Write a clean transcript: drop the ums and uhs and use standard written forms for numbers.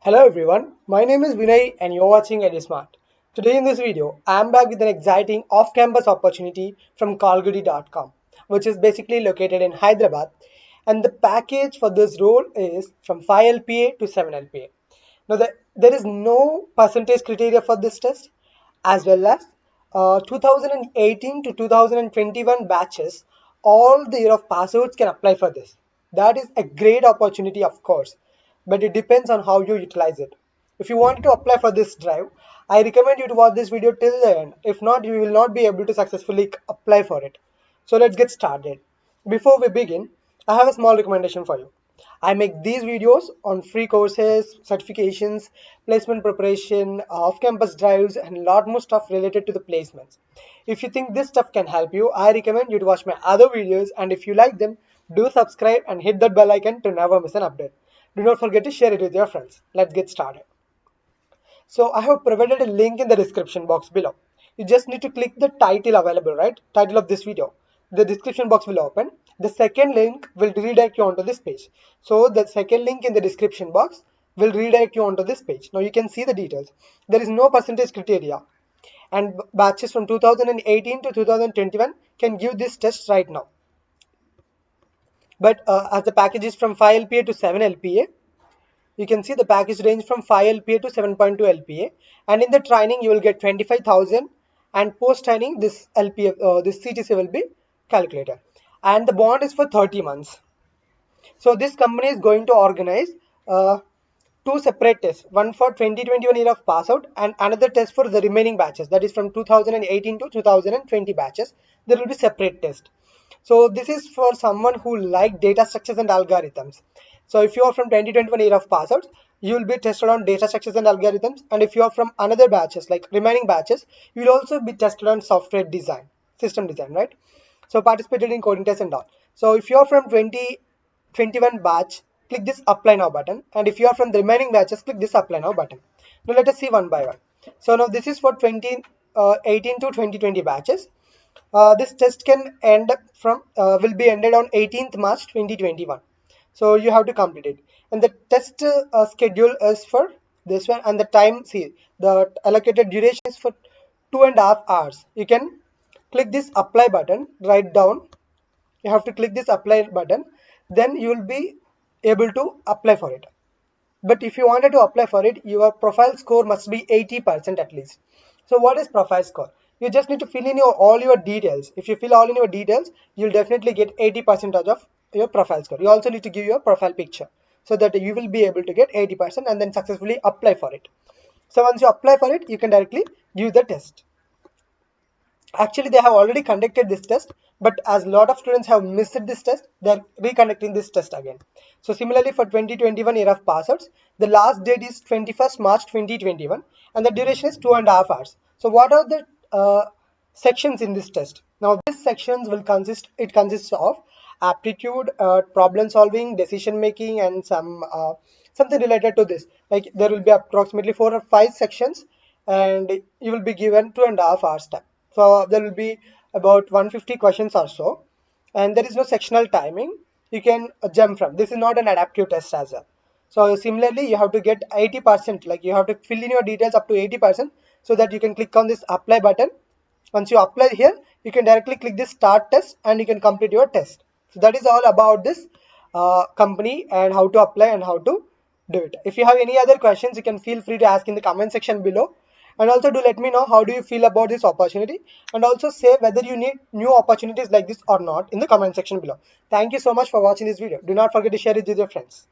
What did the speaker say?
Hello everyone, my name is Vinay and you're watching EduSmart. Today in this video, I am back with an exciting off-campus opportunity from Kalgudi.com, which is basically located in Hyderabad. And the package for this role is from 5 LPA to 7 LPA. Now, there is no percentage criteria for this test, as well as 2018 to 2021 batches, all the year of passouts can apply for this. That is a great opportunity, of course, but it depends on how you utilize it. If you want to apply for this drive, I recommend you to watch this video till the end. If not, you will not be able to successfully apply for it. So let's get started. Before we begin, I have a small recommendation for you. I make these videos on free courses, certifications, placement preparation, off-campus drives, and a lot more stuff related to the placements. If you think this stuff can help you, I recommend you to watch my other videos, and if you like them, do subscribe and hit that bell icon to never miss an update. Do not forget to share it with your friends. Let's get started. So I have provided a link in the description box below. You just need to click the title available, right? Title of this video. The description box will open. The second link will redirect you onto this page. So the second link in the description box will redirect you onto this page. Now you can see the details. There is no percentage criteria, and batches from 2018 to 2021 can give this test right now. But as the package is from 5 LPA to 7 LPA, you can see the package range from 5 LPA to 7.2 LPA, and in the training you will get 25,000, and post training this LPA this CTC will be calculated, and the bond is for 30 months. So this company is going to organize two separate tests, one for 2021 year of pass out and another test for the remaining batches, that is from 2018 to 2020 batches. There will be separate test. So this is for someone who like data structures and algorithms. So if you are from 2021 year of pass out, you will be tested on data structures and algorithms, and if you are from another batches like remaining batches, you will also be tested on software design, system design, right? So participated in coding tests and all. So if you are from 2021 batch, click this apply now button, and if you are from the remaining batches, click this apply now button. Now let us see one by one. So now this is for 2018 to 2020 batches. This test can end from will be ended on 18th March 2021. So you have to complete it, and the test schedule is for this one, and the time, see, the allocated duration is for 2.5 hours. You can click this apply button, write down, you have to click this apply button, then you will be able to apply for it. But if you wanted to apply for it, your profile score must be 80% at least. So what is profile score? You just need to fill in all your details. If you fill all in your details, you'll definitely get 80% of your profile score. You also need to give your profile picture so that you will be able to get 80% and then successfully apply for it. So once you apply for it, you can directly give the test. Actually, they have already conducted this test, but as a lot of students have missed this test, they're reconducting this test again. So similarly, for 2021 year of passouts, the last date is 21st March 2021, and the duration is 2.5 hours. So what are the sections in this test? Now these sections will consists of aptitude, problem solving, decision making, and something related to this. Like there will be approximately 4 or 5 sections, and you will be given 2.5 hours time. So there will be about 150 questions or so, and there is no sectional timing. You can jump from. This is not an adaptive test as well. So similarly, you have to get 80%. Like you have to fill in your details up to 80%, so that you can click on this apply button. Once you apply here, you can directly click this start test, and you can complete your test. So that is all about this company and how to apply and how to do it. If you have any other questions, you can feel free to ask in the comment section below. And also do let me know how do you feel about this opportunity, and also say whether you need new opportunities like this or not in the comment section below. Thank you so much for watching this video. Do not forget to share it with your friends.